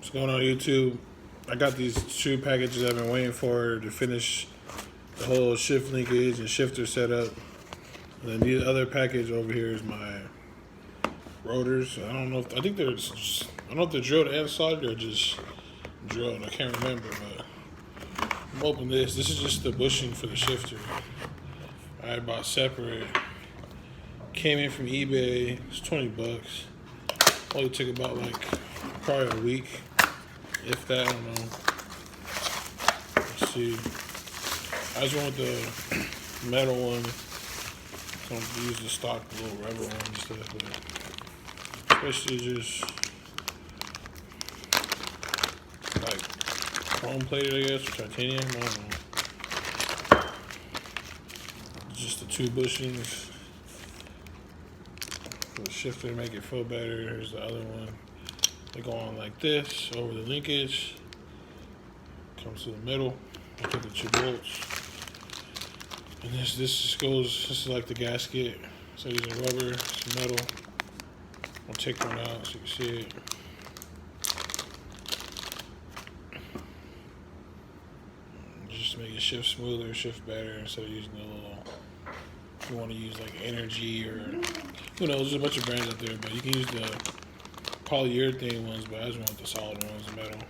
What's going on YouTube? I got these two packages I've been waiting for to finish the whole shift linkage and shifter setup. And then the other package over here is my rotors. I don't know if they're drilled and soldered or just drilled. I can't remember, but I'm opening this. This is just the bushing for the shifter. I bought separate. Came in from eBay. It's 20 bucks. Only took about probably a week, if that. I don't know. Let's see. I just went with the metal one. So I'm use the stock little rubber one instead of the, especially just chrome plated, I guess, or titanium. I don't know. Just the two bushings for the shifter to make it feel better. Here's the other one. They go on like this over the linkage. Comes to the middle. I put the two bolts. And this just goes. This is like the gasket. So using rubber, some metal. I'll take one out so you can see it. Just to make it shift smoother, shift better instead of using the little. If you want to use like energy or who knows, there's a bunch of brands out there, but you can use the polyurethane ones, but I just want the solid ones, the metal.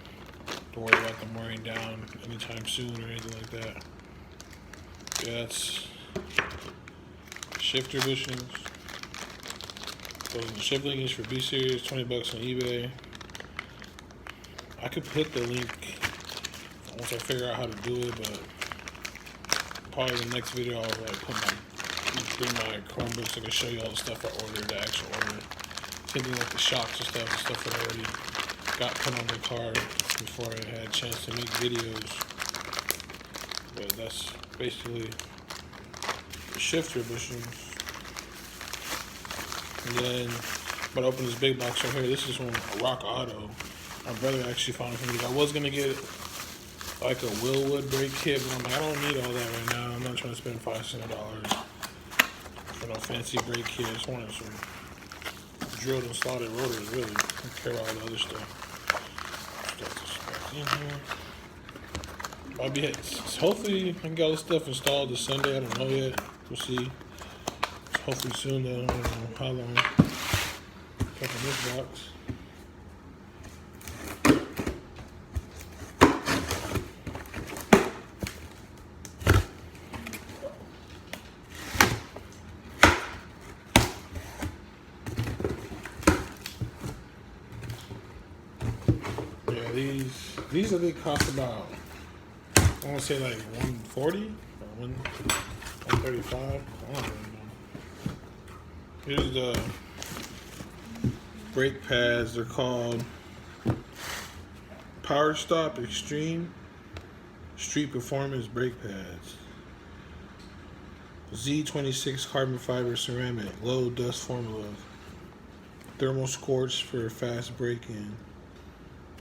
Don't worry about them wearing down anytime soon or anything like that. Yeah, that's shifter bushings. Those are the shift linkage for B series, 20 bucks on eBay. I could put the link once I figure out how to do it, but probably the next video I'll put through my Chromebooks so I can show you all the stuff I ordered, the actual order. Something like the shocks and stuff that I already got put on the car before I had a chance to make videos. But that's basically the shifter bushings. And then, but I opened this big box right here. This is from Rock Auto. My brother actually found it for me. I was gonna get like a Willwood brake kit, but I'm like, I don't need all that right now. I'm not trying to spend $500 for no fancy brake kit. I just wanted some drilled and slotted rotors, really. I don't care about all the other stuff. Stuff this back in here. Hopefully I can get all this stuff installed this Sunday. I don't know yet. We'll see. Hopefully soon though. I don't know how long. Check in this box. These I think cost about, I want to say like $140 or $135. I don't really know. Here's the brake pads. They're called Power Stop Extreme Street Performance Brake Pads. Z26 carbon fiber ceramic, low dust formula, thermal scorch for fast braking.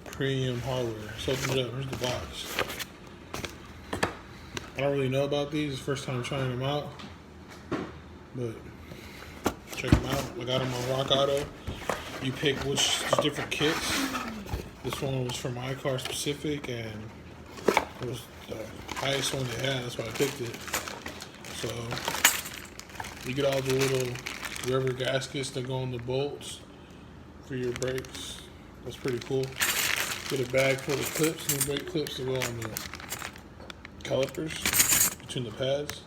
Premium hardware. Let's open it up. Here's the box. I don't really know about these. First time trying them out. But check them out. I got them on Rock Auto. You pick which different kits. This one was for my car specific and it was the highest one they had. That's why I picked it. So you get all the little rubber gaskets that go on the bolts for your brakes. That's pretty cool. Get a bag full of clips, new brake clips to go on the calipers between the pads.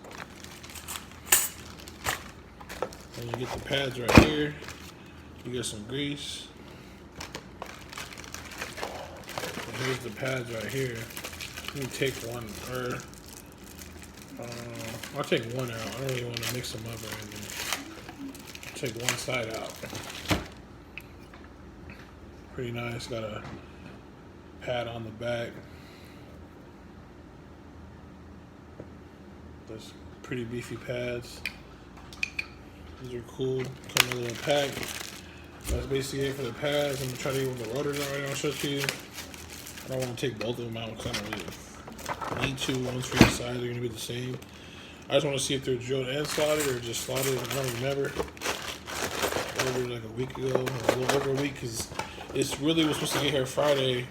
And you get the pads right here. You get some grease. And here's the pads right here. Let me take one, or I'll take one out. I don't really want to mix them up or anything. I'll take one side out. Pretty nice. Got a pad on the back. Those pretty beefy pads. These are cool. Come in a little pack. That's basically it for the pads. I'm gonna try to get with the rotors already. I'll show it to you. I don't want to take both of them out because I don't really need to. One's for each side. They're gonna be the same. I just want to see if they're drilled and slotted or just slotted. I don't remember. I ordered like a week ago, or a little over a week, because it's really was supposed to get here Friday.